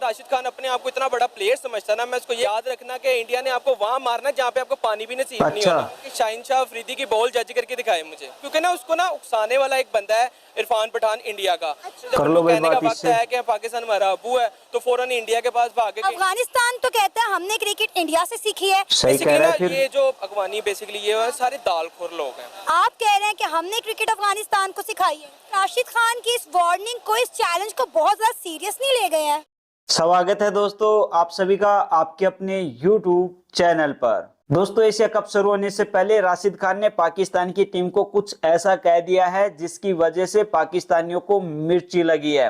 राशिद खान अपने आप को इतना बड़ा प्लेयर समझता है ना, मैं उसको याद रखना कि इंडिया ने आपको वहां मारना जहाँ पे आपको पानी भी नसीब नहीं होना। शाहिनशाह अफरीदी की बॉल जज करके दिखाए मुझे, क्योंकि ना उसको ना उकसाने वाला एक बंदा है इरफान पठान इंडिया का। जब उनको कहने का वक्त है कि पाकिस्तान हमारा अबू है तो फौरन इंडिया के पास भागे। अफगानिस्तान तो कहता है हमने क्रिकेट इंडिया से सीखी है। सही कह रहा है। फिर ये जो अफगानी बेसिकली ये सारे दालखोर लोग हैं। आप कह रहे हैं कि हमने क्रिकेट अफगानिस्तान को सिखाई है। राशिद खान की इस वार्निंग को, इस चैलेंज को बहुत ज्यादा सीरियस नहीं ले गए हैं। स्वागत है दोस्तों आप सभी का आपके अपने YouTube चैनल पर। दोस्तों एशिया कप शुरू होने से पहले राशिद खान ने पाकिस्तान की टीम को कुछ ऐसा कह दिया है जिसकी वजह से पाकिस्तानियों को मिर्ची लगी है।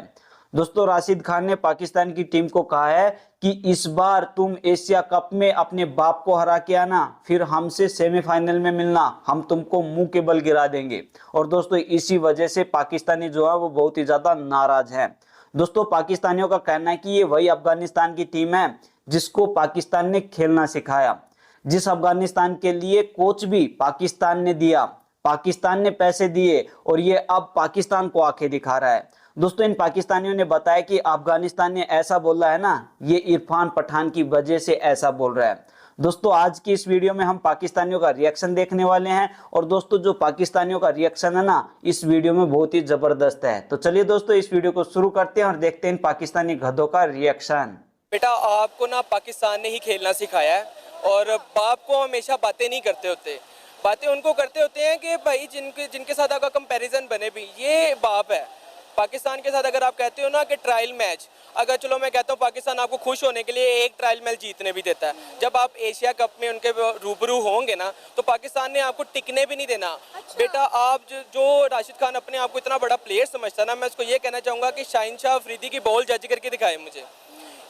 दोस्तों राशिद खान ने पाकिस्तान की टीम को कहा है कि इस बार तुम एशिया कप में अपने बाप को हरा के आना, फिर हमसे सेमीफाइनल में मिलना, हम तुमको मुंह के बल गिरा देंगे। और दोस्तों इसी वजह से पाकिस्तानी जो है वो बहुत ही ज्यादा नाराज है। दोस्तों पाकिस्तानियों का कहना है कि ये वही अफगानिस्तान की टीम है जिसको पाकिस्तान ने खेलना सिखाया, जिस अफगानिस्तान के लिए कोच भी पाकिस्तान ने दिया, पाकिस्तान ने पैसे दिए और ये अब पाकिस्तान को आंखें दिखा रहा है। दोस्तों इन पाकिस्तानियों ने बताया कि अफगानिस्तान ने ऐसा बोला है ना, ये इरफान पठान की वजह से ऐसा बोल रहा है। दोस्तों आज की इस वीडियो में हम पाकिस्तानियों का रिएक्शन देखने वाले हैं और दोस्तों जो पाकिस्तानियों का रिएक्शन है ना इस वीडियो में बहुत ही जबरदस्त है। तो चलिए दोस्तों इस वीडियो को शुरू करते हैं और देखते हैं पाकिस्तानी गधों का रिएक्शन। बेटा आपको ना पाकिस्तान ने ही खेलना सिखाया है और बाप को हमेशा बातें नहीं करते होते, बातें उनको करते होते हैं कि भाई जिनके साथ आपका कंपैरिजन बने भी, ये बाप है पाकिस्तान के साथ। अगर आप कहते हो ना कि ट्रायल मैच, अगर चलो मैं कहता हूँ पाकिस्तान आपको खुश होने के लिए एक ट्रायल मैच जीतने भी देता है, जब आप एशिया कप में उनके रूबरू होंगे ना तो पाकिस्तान ने आपको टिकने भी नहीं देना। बेटा आप जो राशिद खान अपने आप को इतना बड़ा प्लेयर समझता है ना, मैं उसको ये कहना चाहूँगा कि शाहिनशाह अफरीदी की बॉल जज करके दिखाए मुझे।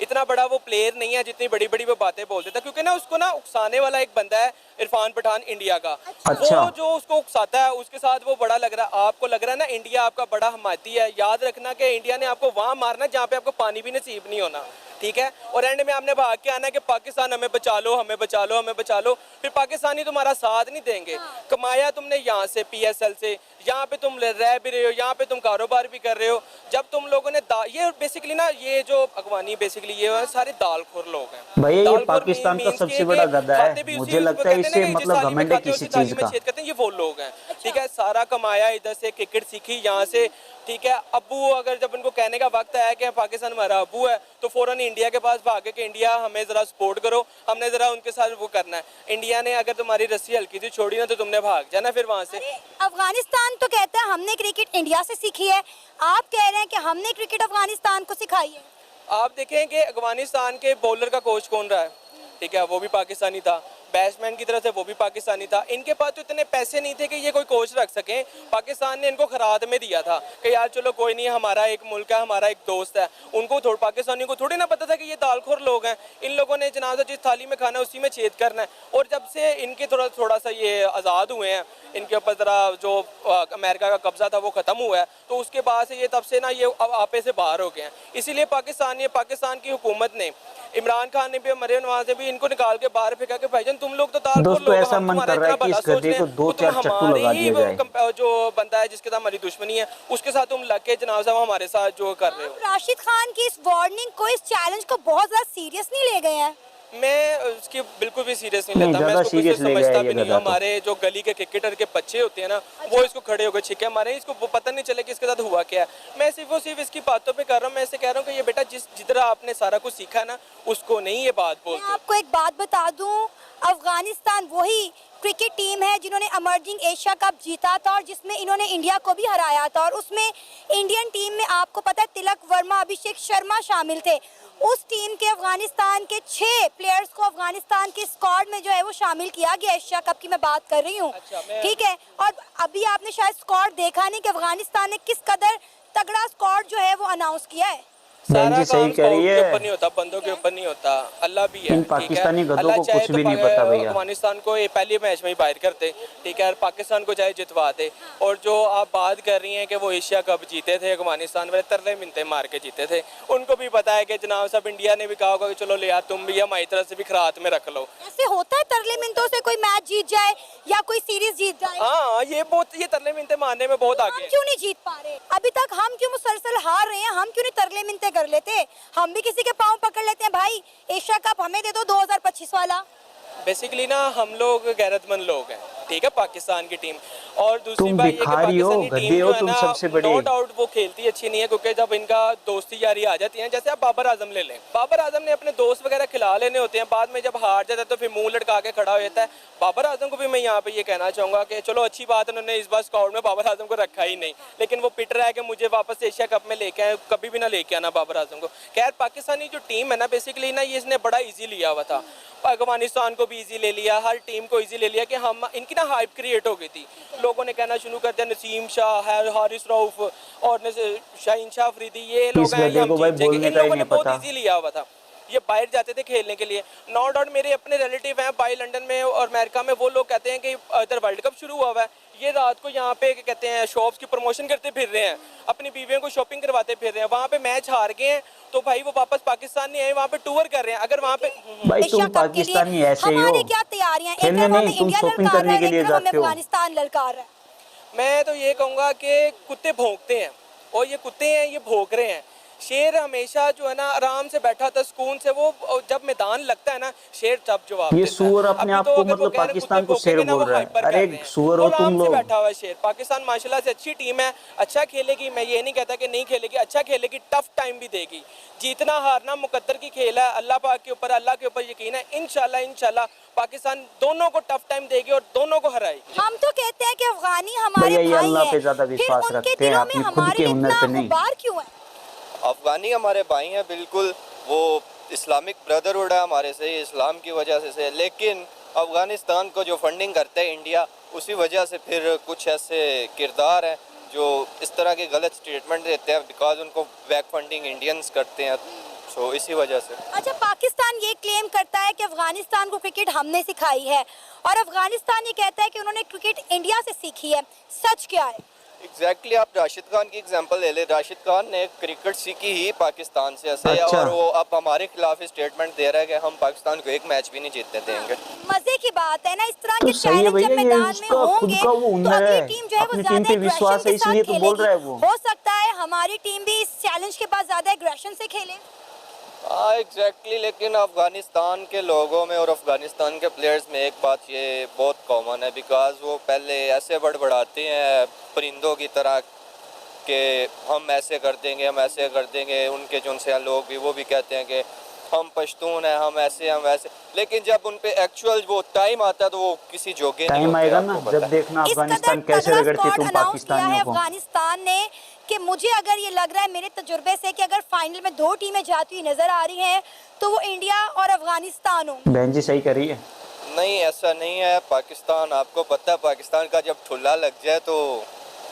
इतना बड़ा वो प्लेयर नहीं है जितनी बड़ी बड़ी वो बातें बोल देता, क्योंकि ना उसको ना उकसाने वाला एक बंदा है इरफान पठान इंडिया का। वो जो उसको उकसाता है उसके साथ वो बड़ा लग रहा है। आपको लग रहा है ना इंडिया आपका बड़ा हमायती है, याद रखना कि इंडिया ने आपको वहां मारना जहाँ पे आपको पानी भी नसीब नहीं होना, ठीक है। और एंड में आपने भाग के आना कि पाकिस्तान हमें बचा लो, हमें बचा लो, हमें बचा लो, फिर पाकिस्तानी तुम्हारा साथ नहीं देंगे। कमाया तुमने यहाँ से PSL से, यहाँ पे तुम रह भी रहे हो, यहाँ पे तुम कारोबार भी कर रहे हो। जब तुम लोगों ने ये बेसिकली ना ये जो अफगानी बेसिकली ये सारे दालखोर लोग हैं भैया, ये पाकिस्तान का सबसे बड़ा गधा है। मुझे लगता है इससे मतलब घमंड है किसी चीज का। ये वो लोग हैं, ठीक है। सारा कमाया इधर से, क्रिकेट सीखी यहाँ से, ठीक है। अबू अगर जब उनको कहने का वक्त है कि पाकिस्तान हमारा अबू है तो फौरन इंडिया के पास भागे कि इंडिया हमें जरा सपोर्ट करो, हमने जरा उनके साथ वो करना है। इंडिया ने अगर तुम्हारी रस्सी हल्की सी छोड़ी ना तो तुमने भाग जाना फिर वहां से। अफगानिस्तान तो कहता है हमने क्रिकेट इंडिया से सीखी है, आप कह रहे हैं कि हमने क्रिकेट अफगानिस्तान को सिखाई है। आप देखें कि अफगानिस्तान के बॉलर का कोच कौन रहा है, ठीक है, वो भी पाकिस्तानी था। बैट्समैन की तरफ से वो भी पाकिस्तानी था। इनके पास तो इतने पैसे नहीं थे कि ये कोई कोच रख सकें। पाकिस्तान ने इनको खराद में दिया था कि यार चलो कोई नहीं, हमारा एक मुल्क है, हमारा एक दोस्त है। उनको पाकिस्तानियों को थोड़ी ना पता था कि ये दालखोर लोग हैं। इन लोगों ने जनाब जिस थाली में खाना है उसी में छेद करना है। और जब से इनके थोड़ा सा ये आज़ाद हुए हैं, इनके ऊपर ज़रा जो अमेरिका का कब्जा था वो ख़त्म हुआ है, तो उसके बाद से ये तब से ना ये आपे से बाहर हो गए हैं। इसीलिए पाकिस्तान की हुकूमत ने, इमरान खान ने भी, मरियम नवाज ने भी इनको निकाल के बाहर फेंका कि भाईजान तुम लोग तो दोस्तों ऐसा मन कर रहा है कि इस गधे को 2-4 चट्टू लगा दिया जाए। जो बंदा है जिसके साथ हमारी दुश्मनी है उसके साथ तुम लग के जनाब साहब हमारे साथ जो कर रहे हो। राशिद खान की इस वार्निंग को, इस चैलेंज को बहुत ज्यादा सीरियस नहीं ले गए हैं। मैं उसकी बिल्कुल भी सीरियस नहीं लेता, मैं इसको कुछ समझता भी नहीं। हमारे जो गली के क्रिकेटर के बच्चे होते हैं ना वो इसको खड़े होकर छिके मारे, इसको पता नहीं चले कि इसके साथ हुआ क्या है। मैं सिर्फ इसकी बातों पे कर रहा हूँ। मैं इसे कह रहा हूँ कि ये बेटा जितना आपने सारा कुछ सीखा है ना उसको नहीं ये बात बोलते। मैं आपको एक बात बता दूं, अफगानिस्तान वही क्रिकेट टीम है जिन्होंने इमर्जिंग एशिया कप जीता था और जिसमें इन्होंने इंडिया को भी हराया था। और उसमें इंडियन टीम में आपको पता है तिलक वर्मा, अभिषेक शर्मा शामिल थे। उस टीम के अफगानिस्तान के 6 प्लेयर्स को अफगानिस्तान के स्क्वाड में जो है वो शामिल किया गया। एशिया कप की मैं बात कर रही हूँ, ठीक है। और अभी आपने शायद स्क्वाड देखा नहीं कि अफगानिस्तान ने किस कदर तगड़ा स्क्वाड जो है वो अनाउंस किया है। सारा सही कह रही है, ऊपर नहीं होता, बंदों के ऊपर नहीं होता, अल्लाह भी है। इन पाकिस्तानी गधों को कुछ भी नहीं पता भैया। अफगानिस्तान को ये पहले मैच में ही बाहर करते, ठीक है, पाकिस्तान को चाहे जितवा दे। और जो आप बात कर रही हैं कि वो एशिया कप जीते थे अफगानिस्तान वाले, तरले मिनते मार के जीते थे। उनको भी पता है कि जनाब साहब इंडिया ने भी कहा होगा कि चलो ले यार तुम भी हमारी तरफ से भी खरात में रख लो। ऐसे होता है तरले मिनटों से कोई मैच जीत जाए या कोई सीरीज जीत जाए। हाँ ये तरले मिनते मारने में बहुत आगे। क्यों नहीं जीत पा रहे अभी तक? हम क्यों मुसलसल हार रहे हैं? हम क्यों नहीं तरले मिनते कर लेते, हम भी किसी के पाँव पकड़ लेते हैं भाई, एशिया कप हमें दे दो 2025 वाला। बेसिकली ना हम लोग गैरतमंद लोग हैं, ठीक है, पाकिस्तान की टीम। और दूसरी तुम बात ये कि भिखारी हो, पाकिस्तानी गधे टीम हो जो है तुम ना, सबसे बड़े। नो डाउट वो खेलती अच्छी नहीं है, क्योंकि जब इनका दोस्ती यारी आ जाती है, जैसे आप बाबर आजम ले लें, बाबर आजम ने अपने दोस्त वगैरह खिला लेने होते हैं, बाद में जब हार जाता है तो फिर मुंह लटका के खड़ा हो जाता है। बाबर आजम को भी मैं यहाँ पे ये कहना चाहूँगा कि चलो अच्छी बात है उन्होंने इस बार स्क्वाड में बाबर आजम को रखा ही नहीं, लेकिन वो पिट रहा है कि मुझे वापस एशिया कप में लेके आए, कभी भी ना लेके आना बाबर आजम को। खैर पाकिस्तानी जो टीम है ना, बेसिकली ना ये इसने बड़ा ईजी लिया हुआ था, अफगानिस्तान को भी इजी ले लिया, हर टीम को इजी ले लिया कि हम इनकी ना हाइप क्रिएट हो गई थी, लोगों ने कहना शुरू कर दिया नसीम शाह है, हारिस रऊफ और शाहीन शाह अफरीदी, ये लोग हैं, ये हम जीत जाएंगे। इन लोगों ने बहुत इजी लिया हुआ था, ये बाहर जाते थे खेलने के लिए। नो डाउट मेरे अपने रिलेटिव हैं बाहर लंदन में और अमेरिका में, वो लोग कहते हैं कि इधर वर्ल्ड कप शुरू हुआ है, ये रात को यहाँ पे कहते हैं शॉप्स की प्रमोशन करते फिर रहे हैं, अपनी बीवियों को शॉपिंग करवाते फिर रहे हैं, वहाँ पे मैच हार गए हैं तो भाई वो वापस पाकिस्तान नहीं आए, वहाँ पे टूर कर रहे हैं। अगर वहाँ पे भाई तुम एशिया कप के लिए पाकिस्तानी ऐसे ही हो, हमारी क्या तैयारियां हैं, एक खेलने तरफ हमें नहीं, तुम इंडिया शॉपिंग ललकार करने रहा के है, लिए एक तरफ हमें जाते हो। अफगानिस्तान ललकार रहा है। मैं तो ये कहूँगा कि कुत्ते भौंकते हैं और ये कुत्ते हैं, ये भौंक रहे हैं। शेर हमेशा जो है ना आराम से बैठा था सुकून से, वो जब मैदान लगता है ना शेर तब जवाब ये देता है। सुअर अपने अभी आप तो को अगर वो मतलब कह रहे हैं पाकिस्तान कुत्ते को शेर भौंकेंगे ना, बोल वो रहा है। हाइपर कर अरे रहे हैं। सुअर वो हो तुम आराम से लोग। बैठा हुआ है शेर। पाकिस्तान माशाल्लाह से अच्छी टीम है, अच्छा खेलेगी, मैं ये नहीं कहता कि नहीं खेलेगी, अच्छा खेलेगी, टफ टाइम भी देगी। जीतना हारना मुकद्दर की खेल है, अल्लाह पाक के ऊपर, अल्लाह के ऊपर यकीन है, इंशाल्लाह पाकिस्तान दोनों को टफ टाइम देगी और दोनों को हराएगी। हम तो कहते हैं कि अफगानी हमारे भैया ये भाई अल्लाह हैं, पे ज्यादा फिर विश्वास उनके रखते हैं, दिलों में अपनी खुद हमारे के लिए हुनर इतना पे नहीं। गुबार क्यों है? अफगानी हमारे भाई हैं, बिल्कुल वो इस्लामिक ब्रदरहुड है हमारे से, इस्लाम की वजह से, लेकिन अफ़गानिस्तान को जो फंडिंग करता है इंडिया, उसी वजह से फिर कुछ ऐसे किरदार हैं जो इस तरह के गलत स्टेटमेंट देते हैं, बिकॉज उनको बैक फंडिंग इंडियंस करते हैं, सो इसी वजह से। अच्छा, पाकिस्तान ये क्लेम करता है कि अफगानिस्तान को क्रिकेट हमने सिखाई है और अफगानिस्तान ये कहता है कि उन्होंने क्रिकेट इंडिया से सीखी है, सच क्या है? एग्जैक्टली आप राशिद खान की एग्जांपल ले ले, राशिद खान ने क्रिकेट सीखी ही पाकिस्तान से ऐसे, अच्छा। और वो अब हमारे खिलाफ स्टेटमेंट दे रहा है कि हम पाकिस्तान को एक मैच भी नहीं जीतने देंगे। मजे की बात है ना, इस तरह तो के सही है चैलेंज भैया, जब ये मैदान में उसका खुद होंगे का वो तो हुनर अगली है, टीम जो है वो अपनी ज्यादा टीम पे विश्वास एग्रेशन है, के साथ इसलिए तो बोल रहा है वो। हो सकता है हमारी टीम भी इस चैलेंज के बाद ज्यादा एग्रेशन से खेले। हाँ एग्जैक्टली, लेकिन अफ़गानिस्तान के लोगों में और अफ़गानिस्तान के प्लेयर्स में एक बात ये बहुत कॉमन है, बिकॉज वो पहले ऐसे बड़बड़ाते हैं परिंदों की तरह कि हम ऐसे कर देंगे, हम ऐसे कर देंगे। उनके जो उनसे लोग भी वो भी कहते हैं कि हम पश्तून हैं, हम ऐसे हम वैसे, लेकिन जब उन पे एक्चुअल वो टाइम आता है तो वो किसी जोगे नहीं टाइम होते, आएगा ना आपको पता जब है। देखना इस अफगानिस्तान कदर कैसे तगड़ा रगड़ती स्क्वाड तुम अनाउंस किया है पाकिस्तानियों को। अफगानिस्तान ने कि मुझे अगर ये लग रहा है मेरे तजुर्बे से कि अगर फाइनल में दो टीमें जाती हुई नजर आ रही हैं तो वो इंडिया और अफगानिस्तान हो। बहन जी सही करी है। नहीं ऐसा नहीं है, पाकिस्तान आपको पता है, पाकिस्तान का जब ठुल्ला लग जाए तो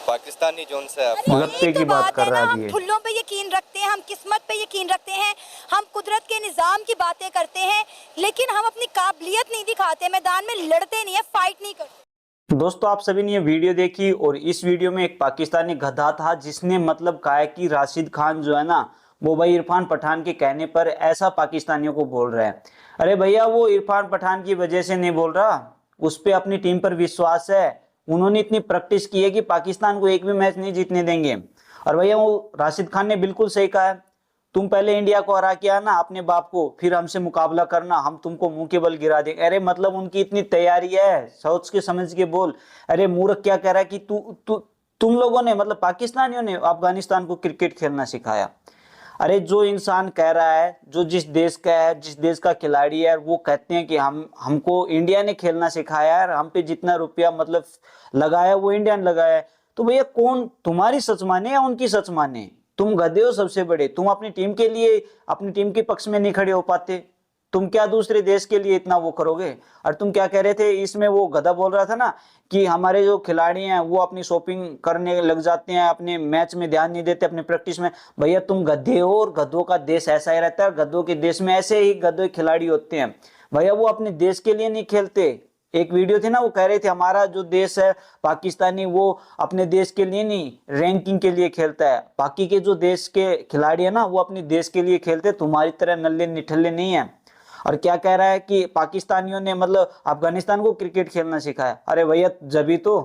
पाकिस्तानी जोन से है। अरे लगते यही की तो बात बात कर है ना, रहा है हम ये। ठुल्लों पे यकीन रखते हैं, हम किस्मत पे यकीन रखते हैं, हम कुदरत के निज़ाम की बातें करते हैं, लेकिन हम अपनी काबिलियत नहीं दिखाते, मैदान में लड़ते नहीं है, फाइट नहीं करते। दोस्तों आप सभी ने ये वीडियो देखी और इस वीडियो में एक पाकिस्तानी गधा था जिसने मतलब कहा है कि राशिद खान जो है ना वो भाई इरफान पठान के कहने पर ऐसा पाकिस्तानियों को बोल रहा है। अरे भैया वो इरफान पठान की वजह से नहीं बोल रहा, उस पे अपनी टीम पर विश्वास है, उन्होंने इतनी प्रैक्टिस की है कि पाकिस्तान को एक भी मैच नहीं जीतने देंगे। और भैया वो राशिद खान ने बिल्कुल सही कहा है, तुम पहले इंडिया को हरा के आना अपने बाप को, फिर हमसे मुकाबला करना, हम तुमको मुंह के बल गिरा देंगे। अरे मतलब उनकी इतनी तैयारी है, सोच के समझ के बोल। अरे मूर्ख क्या कह रहा है कि तुम लोगों ने मतलब पाकिस्तानियों ने अफगानिस्तान को क्रिकेट खेलना सिखाया। अरे जो इंसान कह रहा है, जो जिस देश का है, जिस देश का खिलाड़ी है, वो कहते हैं कि हमको इंडिया ने खेलना सिखाया है, हम पे जितना रुपया मतलब लगाया वो इंडिया ने लगाया है। तो भैया कौन तुम्हारी सच माने या उनकी सच माने? तुम गधे हो सबसे बड़े, तुम अपनी टीम के लिए अपनी टीम के पक्ष में नहीं खड़े हो पाते, तुम क्या दूसरे देश के लिए इतना वो करोगे? और तुम क्या कह रहे थे इसमें, वो गधा बोल रहा था ना कि हमारे जो खिलाड़ी हैं वो अपनी शॉपिंग करने लग जाते हैं, अपने मैच में ध्यान नहीं देते, अपने प्रैक्टिस में। भैया तुम गधे हो और गधों का देश ऐसा ही रहता है, गधों के देश में ऐसे ही गधे खिलाड़ी होते हैं। भैया वो अपने देश के लिए नहीं खेलते। एक वीडियो थी ना, वो कह रहे थे हमारा जो देश है पाकिस्तानी वो अपने देश के लिए नहीं रैंकिंग के लिए खेलता है, बाकी के जो देश के खिलाड़ी है ना वो अपने देश के लिए खेलते, तुम्हारी तरह नल्ले निठल्ले नहीं है। और क्या कह रहा है कि पाकिस्तानियों ने मतलब अफगानिस्तान को क्रिकेट खेलना सिखाया। अरे भैया जभी तो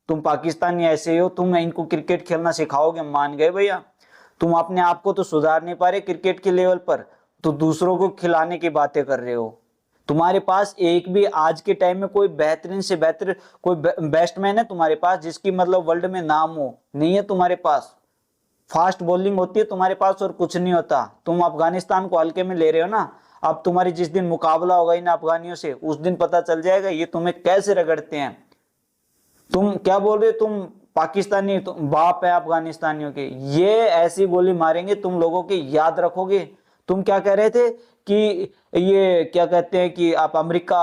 तुम पाकिस्तानी ऐसे हो, तुम इनको क्रिकेट खेलना सिखाओगे, मान गए भैया। तुम अपने आप को तो सुधार नहीं पा रहे क्रिकेट के लेवल पर, तो दूसरों को खिलाने की बातें कर रहे हो। तुम्हारे पास एक भी आज के टाइम में कोई बेहतरीन से बेहतर कोई बैट्समैन है तुम्हारे पास जिसकी मतलब वर्ल्ड में नाम हो? नहीं है तुम्हारे पास। फास्ट बॉलिंग होती है तुम्हारे पास और कुछ नहीं होता। तुम अफगानिस्तान को हल्के में ले रहे हो ना। अब तुम्हारी जिस दिन मुकाबला होगा इन अफगानियों से, उस दिन पता चल जाएगा ये तुम्हें कैसे रगड़ते हैं। तुम क्या बोल रहे हो? तुम पाकिस्तानी तुम बाप है अफगानिस्तानियों के, ये ऐसी गोली मारेंगे तुम लोगों की, याद रखोगे। तुम क्या कह रहे थे कि ये क्या कहते हैं कि आप अमेरिका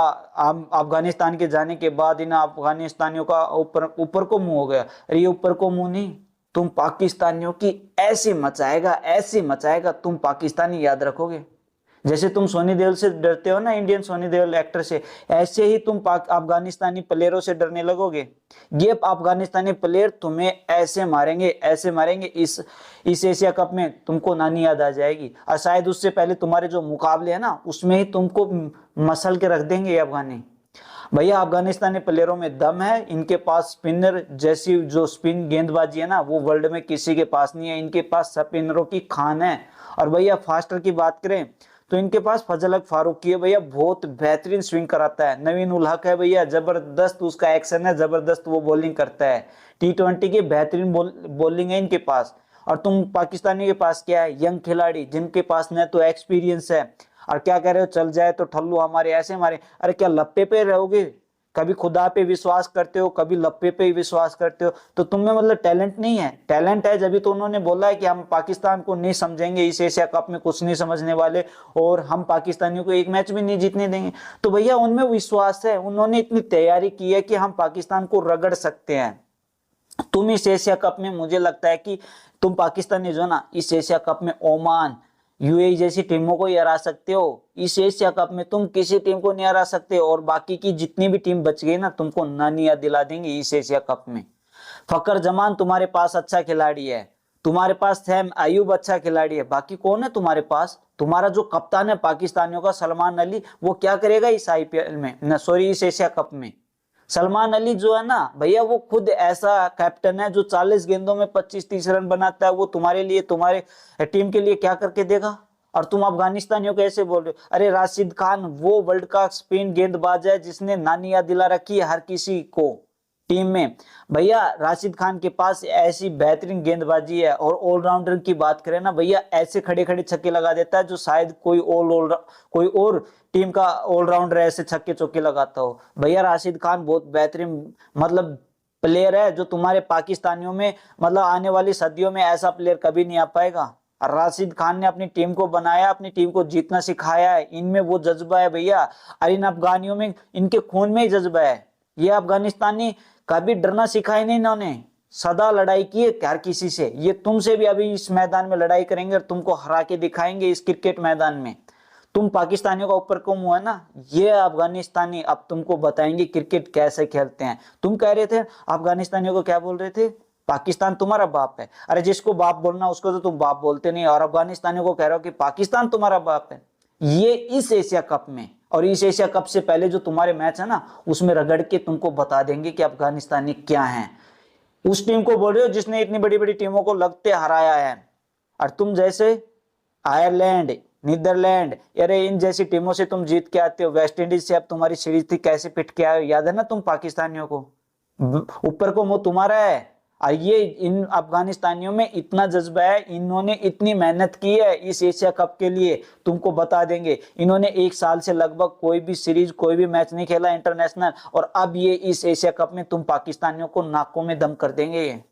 अफगानिस्तान के जाने के बाद इन अफगानिस्तानियों का ऊपर ऊपर को मुंह हो गया। अरे ये ऊपर को मुंह नहीं, तुम पाकिस्तानियों की ऐसी मचाएगा तुम पाकिस्तानी, याद रखोगे। जैसे तुम सोनी देओल से डरते हो ना, इंडियन सोनी देओल एक्टर से, ऐसे ही तुम अफगानिस्तानी प्लेयरों से डरने लगोगे। ये अफगानिस्तानी प्लेयर तुम्हें ऐसे मारेंगे इस एशिया कप में तुमको नानी याद आ जाएगी। और शायद उससे पहले तुम्हारे जो मुकाबले है ना उसमें ही तुमको मसल के रख देंगे ये अफगानी। भैया अफगानिस्तानी प्लेयरों में दम है, इनके पास स्पिनर जैसी जो स्पिन गेंदबाजी है ना वो वर्ल्ड में किसी के पास नहीं है। इनके पास स्पिनरों की खान है। और भैया फास्टर की बात करें तो इनके पास फजल हक फारूकी है भैया, बहुत बेहतरीन स्विंग कराता है। नवीन उल हक है भैया, जबरदस्त उसका एक्शन है, जबरदस्त वो बॉलिंग करता है। T20 की बेहतरीन बॉलिंग है इनके पास। और तुम पाकिस्तानी के पास क्या है? यंग खिलाड़ी जिनके पास न तो एक्सपीरियंस है, और क्या कह रहे हो चल जाए तो ठल्लू हमारे ऐसे मारे। अरे क्या लप्पे पे रहोगे? कभी खुदा पे विश्वास करते हो, कभी लप्पे पे ही विश्वास करते हो। तो तुम में मतलब टैलेंट नहीं है? टैलेंट है जब तो उन्होंने बोला है कि हम पाकिस्तान को नहीं समझेंगे, इस एशिया कप में कुछ नहीं समझने वाले, और हम पाकिस्तानियों को एक मैच भी नहीं जीतने देंगे। तो भैया उनमें विश्वास है, उन्होंने इतनी तैयारी की है कि हम पाकिस्तान को रगड़ सकते हैं। तुम इस एशिया कप में मुझे लगता है कि तुम पाकिस्तानी जो ना इस एशिया कप में ओमान यूएई जैसी टीमों को ही हरा सकते हो। इस एशिया कप में तुम किसी टीम को नहीं हरा सकते, और बाकी की जितनी भी टीम बच गई ना तुमको नानी याद दिला देंगे इस एशिया कप में। फकर जमान तुम्हारे पास अच्छा खिलाड़ी है, तुम्हारे पास सैम अयूब अच्छा खिलाड़ी है, बाकी कौन है तुम्हारे पास? तुम्हारा जो कप्तान है पाकिस्तानियों का सलमान अली, वो क्या करेगा इस आईपीएल में न सॉरी इस एशिया कप में? सलमान अली जो है ना भैया वो खुद ऐसा कैप्टन है जो 40 गेंदों में 25-30 रन बनाता है। वो तुम्हारे लिए तुम्हारे टीम के लिए क्या करके देगा? और तुम अफगानिस्तानियों को ऐसे बोल रहे हो? अरे राशिद खान वो वर्ल्ड का स्पिन गेंदबाज है जिसने नानी याद दिला रखी है हर किसी को टीम में। भैया राशिद खान के पास ऐसी बेहतरीन गेंदबाजी है। और ऑलराउंडर की बात करें ना भैया, ऐसे खड़े खड़े छक्के लगा देता है जो शायद कोई और टीम का ऑलराउंडर ऐसे छक्के चौके लगाता हो। भैया राशिद खान बहुत बेहतरीन मतलब प्लेयर है जो तुम्हारे पाकिस्तानियों में मतलब आने वाली सदियों में ऐसा प्लेयर कभी नहीं आ पाएगा। राशिद खान ने अपनी टीम को बनाया, अपनी टीम को जीतना सिखाया है। इनमें वो जज्बा है भैया, और इन अफगानियों में इनके खून में ही जज्बा है। ये अफगानिस्तानी कभी डरना सिखाया नहीं इन्होंने, सदा लड़ाई की है हर किसी से। ये तुमसे भी अभी इस मैदान में लड़ाई करेंगे और तुमको हरा के दिखाएंगे इस क्रिकेट मैदान में। तुम पाकिस्तानियों का ऊपर को मुंह है ना, ये अफगानिस्तानी अब तुमको बताएंगे क्रिकेट कैसे खेलते हैं। तुम कह रहे थे अफगानिस्तानियों को क्या बोल रहे थे? पाकिस्तान तुम्हारा बाप है। अरे जिसको बाप बोलना उसको तो तुम बाप बोलते नहीं, और अफगानिस्तानियों को कह रहे हो कि पाकिस्तान तुम्हारा बाप है। ये इस एशिया कप में और इस एशिया कप से पहले जो तुम्हारे मैच है ना उसमें रगड़ के तुमको बता देंगे कि अफगानिस्तानी क्या है। उस टीम को बोल रहे हो जिसने इतनी बड़ी बड़ी टीमों को लगते हराया है। और तुम जैसे आयरलैंड, नीदरलैंड, अरे इन जैसी टीमों से तुम जीत के आते हो। वेस्ट इंडीज से अब तुम्हारी सीरीज थी, कैसे पिट के आए याद है ना तुम पाकिस्तानियों को। ऊपर को मुंह तुम्हारा है। ये इन अफगानिस्तानियों में इतना जज्बा है, इन्होंने इतनी मेहनत की है इस एशिया कप के लिए, तुमको बता देंगे। इन्होंने 1 साल से लगभग कोई भी सीरीज कोई भी मैच नहीं खेला इंटरनेशनल, और अब ये इस एशिया कप में तुम पाकिस्तानियों को नाकों में दम कर देंगे।